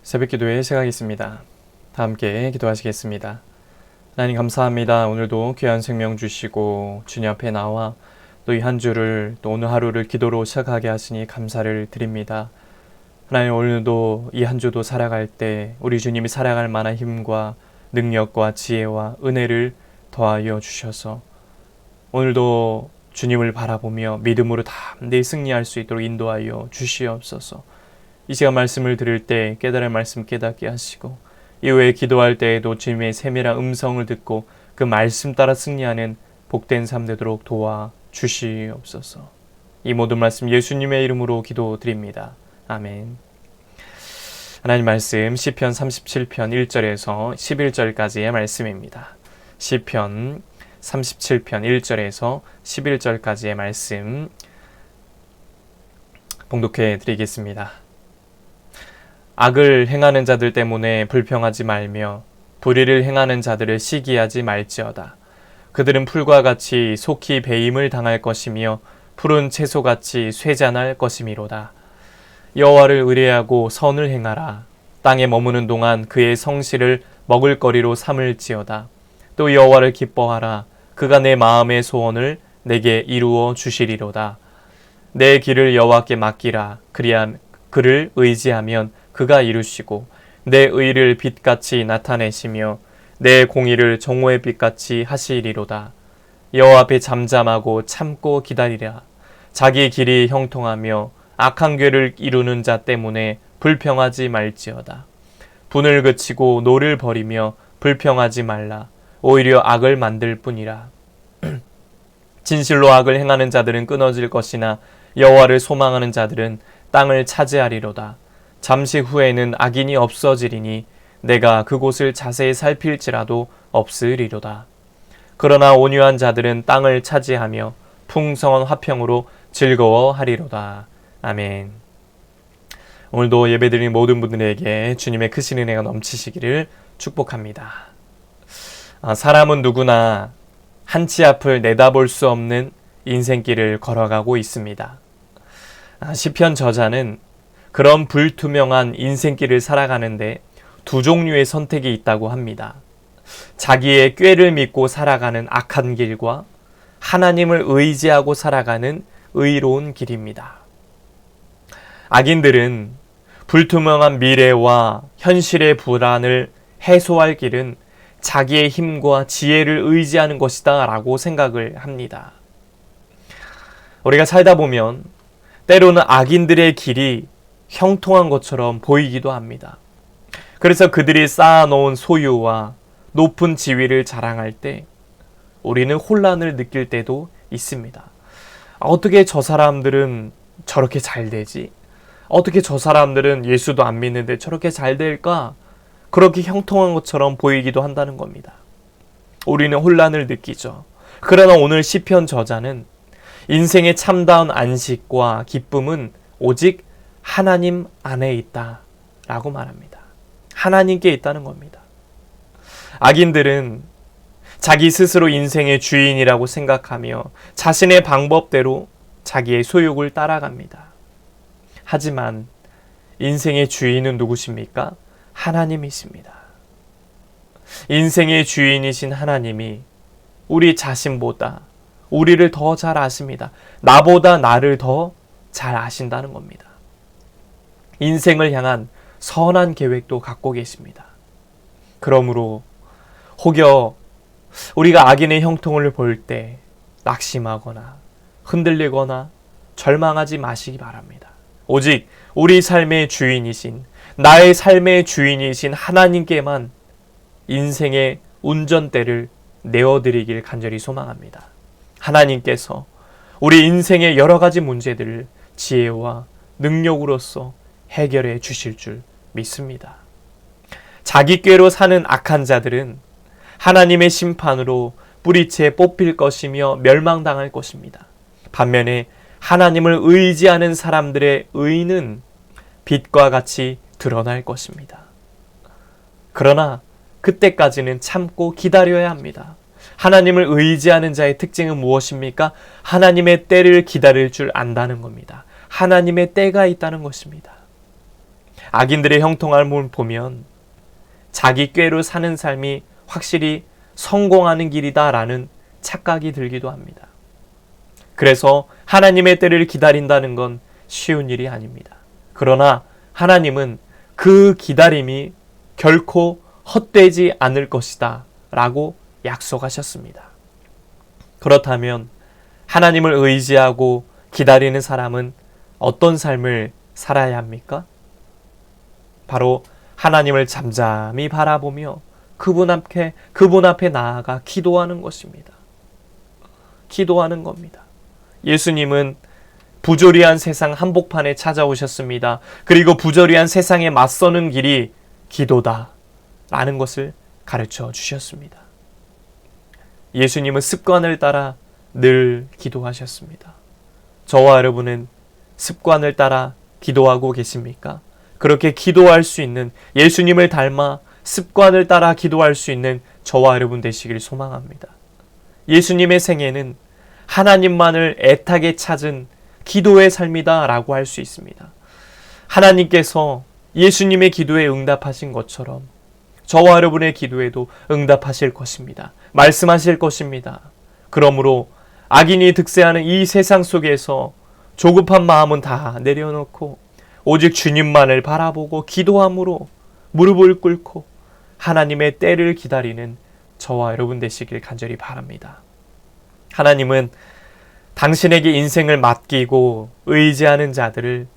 새벽기도에 시작하겠습니다. 다 함께 기도하시겠습니다. 하나님 감사합니다. 오늘도 귀한 생명 주시고 주님 앞에 나와 또 이 한 주를 또 오늘 하루를 기도로 시작하게 하시니 감사를 드립니다. 하나님 오늘도 이 한 주도 살아갈 때 우리 주님이 살아갈 만한 힘과 능력과 지혜와 은혜를 더하여 주셔서 오늘도 주님을 바라보며 믿음으로 담대히 승리할 수 있도록 인도하여 주시옵소서. 이 시간 말씀을 들을 때 깨달은 말씀 깨닫게 하시고 이후에 기도할 때에도 주님의 세밀한 음성을 듣고 그 말씀 따라 승리하는 복된 삶 되도록 도와주시옵소서. 이 모든 말씀 예수님의 이름으로 기도드립니다. 아멘. 하나님 말씀 시편 37편 1절에서 11절까지의 말씀입니다. 시편 37편 1절에서 11절까지의 말씀 봉독해 드리겠습니다. 악을 행하는 자들 때문에 불평하지 말며 불의를 행하는 자들을 시기하지 말지어다. 그들은 풀과 같이 속히 배임을 당할 것이며 푸른 채소같이 쇠잔할 것이미로다. 여호와를 의뢰하고 선을 행하라. 땅에 머무는 동안 그의 성실을 먹을거리로 삼을지어다. 또 여호와를 기뻐하라. 그가 내 마음의 소원을 내게 이루어 주시리로다. 내 길을 여호와께 맡기라. 그리한 그를 의지하면 그가 이루시고 내 의를 빛같이 나타내시며 내 공의를 정오의 빛같이 하시리로다. 여호와 앞에 잠잠하고 참고 기다리라. 자기 길이 형통하며 악한 궤를 이루는 자 때문에 불평하지 말지어다. 분을 그치고 노를 버리며 불평하지 말라. 오히려 악을 만들 뿐이라. 진실로 악을 행하는 자들은 끊어질 것이나 여호와를 소망하는 자들은 땅을 차지하리로다. 잠시 후에는 악인이 없어지리니 내가 그곳을 자세히 살필지라도 없으리로다. 그러나 온유한 자들은 땅을 차지하며 풍성한 화평으로 즐거워하리로다. 아멘. 오늘도 예배드리는 모든 분들에게 주님의 크신 은혜가 넘치시기를 축복합니다. 사람은 누구나 한치 앞을 내다볼 수 없는 인생길을 걸어가고 있습니다. 시편 저자는 그런 불투명한 인생길을 살아가는데 두 종류의 선택이 있다고 합니다. 자기의 꾀를 믿고 살아가는 악한 길과 하나님을 의지하고 살아가는 의로운 길입니다. 악인들은 불투명한 미래와 현실의 불안을 해소할 길은 자기의 힘과 지혜를 의지하는 것이다 라고 생각을 합니다. 우리가 살다 보면 때로는 악인들의 길이 형통한 것처럼 보이기도 합니다. 그래서 그들이 쌓아놓은 소유와 높은 지위를 자랑할 때 우리는 혼란을 느낄 때도 있습니다. 어떻게 저 사람들은 저렇게 잘 되지? 어떻게 저 사람들은 예수도 안 믿는데 저렇게 잘 될까? 그렇게 형통한 것처럼 보이기도 한다는 겁니다. 우리는 혼란을 느끼죠. 그러나 오늘 시편 저자는 인생의 참다운 안식과 기쁨은 오직 하나님 안에 있다 라고 말합니다. 하나님께 있다는 겁니다. 악인들은 자기 스스로 인생의 주인이라고 생각하며 자신의 방법대로 자기의 소욕을 따라갑니다. 하지만 인생의 주인은 누구십니까? 하나님이십니다. 인생의 주인이신 하나님이 우리 자신보다 우리를 더 잘 아십니다. 나보다 나를 더 잘 아신다는 겁니다. 인생을 향한 선한 계획도 갖고 계십니다. 그러므로 혹여 우리가 악인의 형통을 볼 때 낙심하거나 흔들리거나 절망하지 마시기 바랍니다. 오직 우리 삶의 주인이신, 나의 삶의 주인이신 하나님께만 인생의 운전대를 내어드리길 간절히 소망합니다. 하나님께서 우리 인생의 여러 가지 문제들을 지혜와 능력으로서 해결해 주실 줄 믿습니다. 자기 꾀로 사는 악한 자들은 하나님의 심판으로 뿌리채 뽑힐 것이며 멸망당할 것입니다. 반면에 하나님을 의지하는 사람들의 의는 빛과 같이 드러날 것입니다. 그러나 그때까지는 참고 기다려야 합니다. 하나님을 의지하는 자의 특징은 무엇입니까? 하나님의 때를 기다릴 줄 안다는 겁니다. 하나님의 때가 있다는 것입니다. 악인들의 형통함을 보면 자기 꾀로 사는 삶이 확실히 성공하는 길이다라는 착각이 들기도 합니다. 그래서 하나님의 때를 기다린다는 건 쉬운 일이 아닙니다. 그러나 하나님은 그 기다림이 결코 헛되지 않을 것이다 라고 약속하셨습니다. 그렇다면 하나님을 의지하고 기다리는 사람은 어떤 삶을 살아야 합니까? 바로 하나님을 잠잠히 바라보며 그분 앞에 나아가 기도하는 것입니다. 기도하는 겁니다. 예수님은 부조리한 세상 한복판에 찾아오셨습니다. 그리고 부조리한 세상에 맞서는 길이 기도다 라는 것을 가르쳐 주셨습니다. 예수님은 습관을 따라 늘 기도하셨습니다. 저와 여러분은 습관을 따라 기도하고 계십니까? 그렇게 기도할 수 있는, 예수님을 닮아 습관을 따라 기도할 수 있는 저와 여러분 되시길 소망합니다. 예수님의 생애는 하나님만을 애타게 찾은 기도의 삶이다 라고 할 수 있습니다. 하나님께서 예수님의 기도에 응답하신 것처럼 저와 여러분의 기도에도 응답하실 것입니다. 말씀하실 것입니다. 그러므로 악인이 득세하는 이 세상 속에서 조급한 마음은 다 내려놓고 오직 주님만을 바라보고 기도함으로 무릎을 꿇고 하나님의 때를 기다리는 저와 여러분 되시길 간절히 바랍니다. 하나님은 당신에게 인생을 맡기고 의지하는 자들을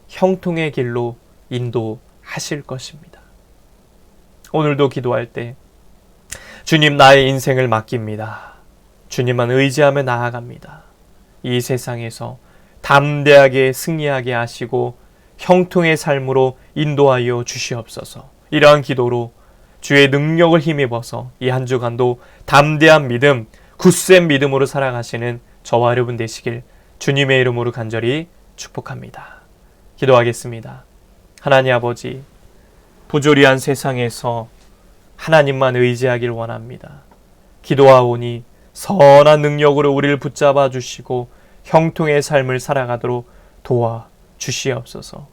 형통의 길로 인도하실 것입니다. 오늘도 기도할 때 주님, 나의 인생을 맡깁니다. 주님만 의지하며 나아갑니다. 이 세상에서 담대하게 승리하게 하시고 형통의 삶으로 인도하여 주시옵소서. 이러한 기도로 주의 능력을 힘입어서 이 한 주간도 담대한 믿음, 굳센 믿음으로 살아가시는 저와 여러분 되시길 주님의 이름으로 간절히 축복합니다. 기도하겠습니다. 하나님 아버지, 부조리한 세상에서 하나님만 의지하길 원합니다. 기도하오니 선한 능력으로 우리를 붙잡아 주시고 형통의 삶을 살아가도록 도와 주시옵소서.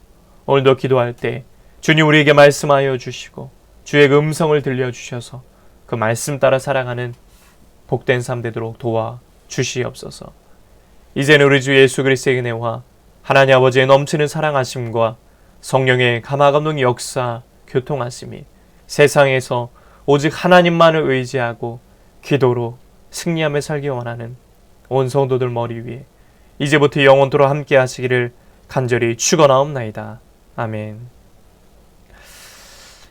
오늘도 기도할 때 주님 우리에게 말씀하여 주시고 주의 음성을 들려주셔서 그 말씀 따라 살아가는 복된 삶 되도록 도와 주시옵소서. 이제는 우리 주 예수 그리스도의 은혜와 하나님 아버지의 넘치는 사랑하심과 성령의 감화감동 역사 교통하심이 세상에서 오직 하나님만을 의지하고 기도로 승리하며 살기 원하는 온 성도들 머리 위에 이제부터 영원토록 함께 하시기를 간절히 축원하옵나이다. 아멘.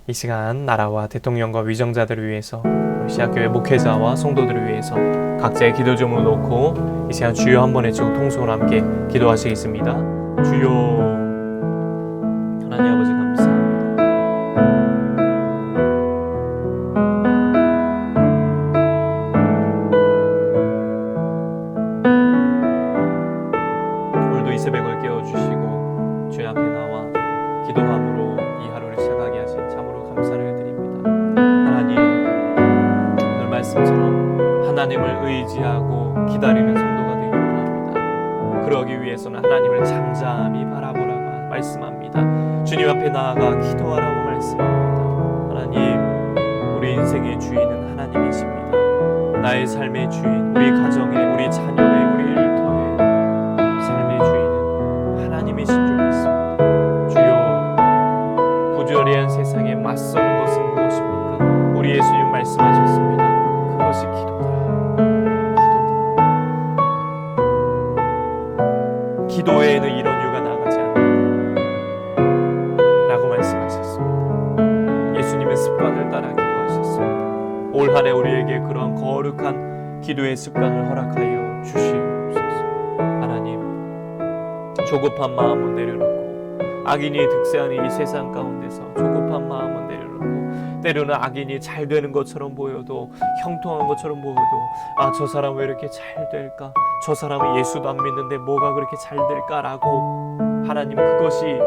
이 시간 나라와 대통령과 위정자들을 위해서 시학교회 목회자와 성도들을 위해서 각자의 기도 제목을 놓고 이 시간 주여 한번 외치고 통성으로 함께 기도하시겠습니다. 주여, 하나님 아버지 감사합니다. 오늘도 이 새벽을 깨워주시고 주의 앞에 나와 기도함으로 이 하루를 시작하게 하신 참으로 감사를 드립니다. 하나님, 오늘 말씀처럼 하나님을 의지하고 기다리는 성도가 되기 원합니다. 그러기 위해서는 하나님을 잠잠히 바라보라고 말씀합니다. 주님 앞에 나아가 기도하라고 말씀합니다. 하나님, 우리 인생의 주인은 하나님이십니다. 나의 삶의 주인, 우리 가정의, 우리 자녀의, 우리 일터의 삶의 주인은 하나님이신 줄 믿습니다. 주여, 부조리한 세상에 맞서는 것은 무엇입니까? 우리 예수님 말씀하셨습니다. 그것이 기도다. 기도 외에는 이런 이유가 나가지 않는다 라고 말씀하셨습니다. 예수님의 습관을 따라 기도하셨습니다. 올 한 해 우리에게 그러한 거룩한 기도의 습관을 허락하여 주시옵소서. 하나님, 조급한 마음은 내려놓고 악인이 득세하는 이 세상 가운데서 조급한 마음은 내려놓고 때로는 악인이 잘 되는 것처럼 보여도 형통한 것처럼 보여도 저 사람 왜 이렇게 잘 될까? 저 사람은 예수도 안 믿는데 뭐가 그렇게 잘 될까라고 하나님, 그것이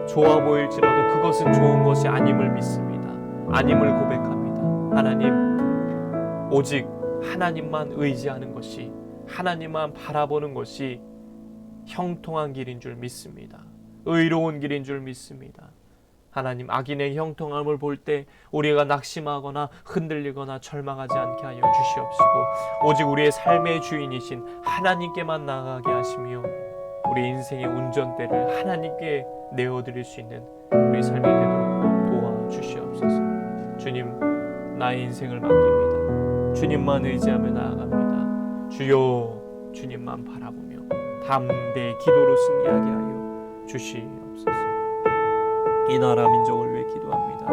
좋아 보일지라도 그것은 좋은 것이 아님을 믿습니다. 아님을 고백합니다. 하나님, 오직 하나님만 의지하는 것이, 하나님만 바라보는 것이 형통한 길인 줄 믿습니다. 의로운 길인 줄 믿습니다. 하나님, 악인의 형통함을 볼 때 우리가 낙심하거나 흔들리거나 절망하지 않게 하여 주시옵시고 오직 우리의 삶의 주인이신 하나님께만 나아가게 하시며 우리 인생의 운전대를 하나님께 내어드릴 수 있는 우리 삶이 되도록 도와주시옵소서. 주님, 나의 인생을 맡깁니다. 주님만 의지하며 나아갑니다. 주여, 주님만 바라보며 담대히 기도로 승리하게 하여 주시옵소서. 이 나라 민족을 위해 기도합니다.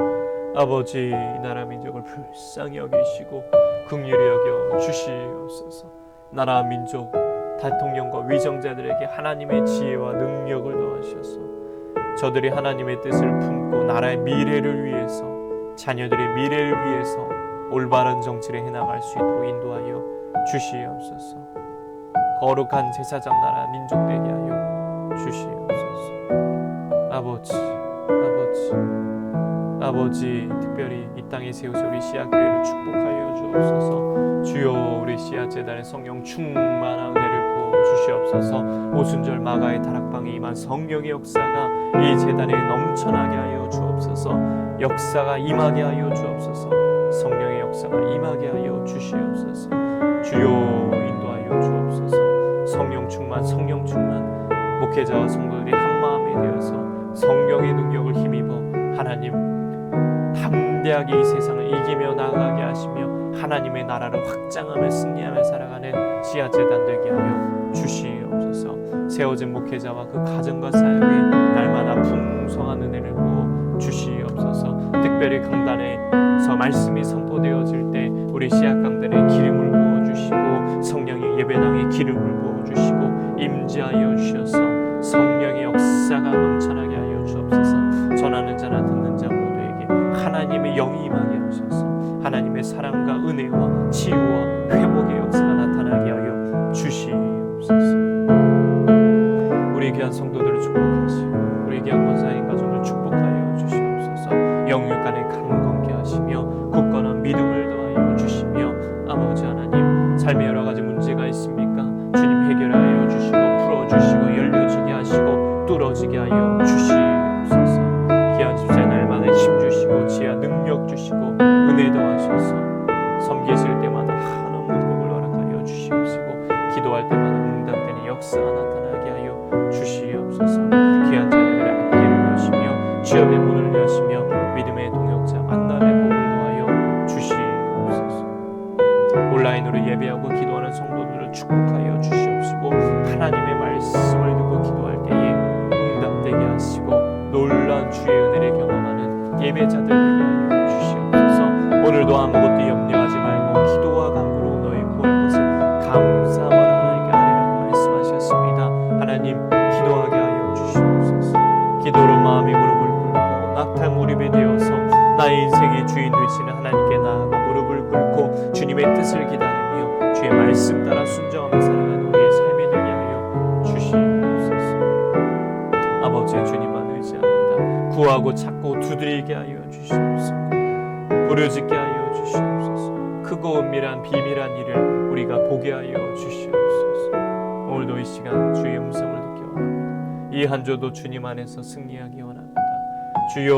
아버지, 이 나라 민족을 불쌍히 여기시고 긍휼히 여겨 주시옵소서. 나라 민족 대통령과 위정자들에게 하나님의 지혜와 능력을 더하셔서 저들이 하나님의 뜻을 품고 나라의 미래를 위해서, 자녀들의 미래를 위해서 올바른 정치를 해나갈 수 있도록 인도하여 주시옵소서. 거룩한 제사장 나라 민족 되게 하여 주시옵소서. 아버지, 특별히 이 땅에 세우신 우리 씨앗교회를 축복하여 주옵소서. 주여, 우리 씨앗재단의 성령 충만한 은혜를 부어 주시옵소서. 오순절 마가의 다락방에 임한 성령의 역사가 이 재단에 넘쳐나게 하여 주옵소서. 역사가 임하게 하여 주옵소서. 성령의 역사가 임하게 하여 주시옵소서. 주여, 인도하여 주옵소서. 성령 충만 목회자와 성도들이 한마음이 되어서 성령의 능력을 힘입어 하나님 담대하게 이 세상을 이기며 나아가게 하시며 하나님의 나라를 확장하며 승리하며 살아가는 씨앗재단 되게 하여 주시옵소서. 세워진 목회자와 그 가정과 사역에 날마다 풍성한 은혜를 부어 주시옵소서. 특별히 강단에서 말씀이 선포되어질 때 우리 씨앗강단에 기름을 부어주시고 성령의 예배당에 기름을 부어주시고 임재하여 주셔서 성령의 역사가 넘쳐나게 하여 주옵소서. 전하는 자나 듣는 자 모두에게 하나님의 영이 임하게 하셔서 하나님의 사랑과 은혜와 치유와 회복의 역사가 나타나게 하여 주시옵소서. 우리 귀한 성도들을 축복하시고 우리 귀한 권사님 가정을 축복하여 주시옵소서. 영육 간에 강건케 하시며 굳건한 믿음을 더하여 주시며 아버지 하나님, 삶에 여러 가지 문제가 있습니까? 주님 해결하여 주시고 풀어주시고 열려지게 하시고 뚫어지게 하여 주시옵소서. 귀한 집사의 날마다 힘 주시고 지혜와 능력 주시고 은혜 더하셔서 섬기실 때마다 한없는 복을 허락하여 주시옵시고 기도할 때마다 응답되는 역사가 나타나게 하여 주시옵소서. 귀한 자녀들의 앞길을 여시며 취업의 문을 여시며 믿음의 동역자 만남의 복을 더하여 주시옵소서. 온라인으로 예배하고 기도하는 성도들을 축복하여 주시옵시고 하나님의 말씀을 듣고 기도할 때에 응답되게 하시고 놀라운 주의 은혜를 경험하는 예배자들 되게 하여 주시옵소서. 오늘도 아무것도 염려하지 말고 기도와 간구로 너희 구할 것을 감사함으로 하나님께 아뢰라고 말씀하셨습니다. 하나님, 기도하게 하여 주시옵소서. 기도로 마음이 무릎을 꿇고 낙타 무릎이 되어서 나의 인생의 주인 되시는 하나님께 나아가 무릎을 꿇고 주님의 뜻을 기다리며 주의 말씀 따라 순종하며 살아가는 우리의 삶이 되게 하여 주시옵소서. 아버지, 주님만 의지합니다. 구하고 찾고 두드리게 하여 주시옵소서. 부르짖게 하여 주시옵소서. 크고 은밀한 비밀한 일을 우리가 보게 하여 주시옵소서. 오늘도 이 시간 주의 음성을 듣기 원합니다. 이 한 주도 주님 안에서 승리하기 원합니다. 주여,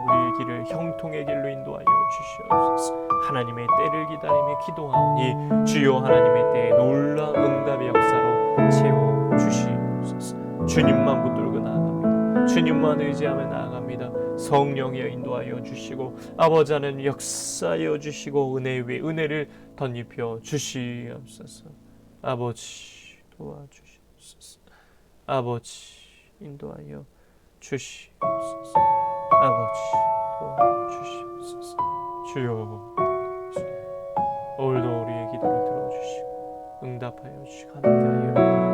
우리의 길을 형통의 길로 인도하여 주시옵소서. 하나님의 때를 기다리며 기도하오니 주여, 하나님의 때에 놀라운 응답의 역사로 채워 주시옵소서. 주님만 붙들고 나아갑니다. 주님만 의지하며 나아갑니다. 성령이여 인도하여 주시고 아버지 하나님 역사하여 주시고 은혜 위에 은혜를 덧입혀 주시옵소서. 아버지 도와주시옵소서. 아버지 인도하여 주시옵소서. 아버지 도와주시옵소서. 주여, 오늘도 우리의 기도를 들어주시고 응답하여 주시고 함께하여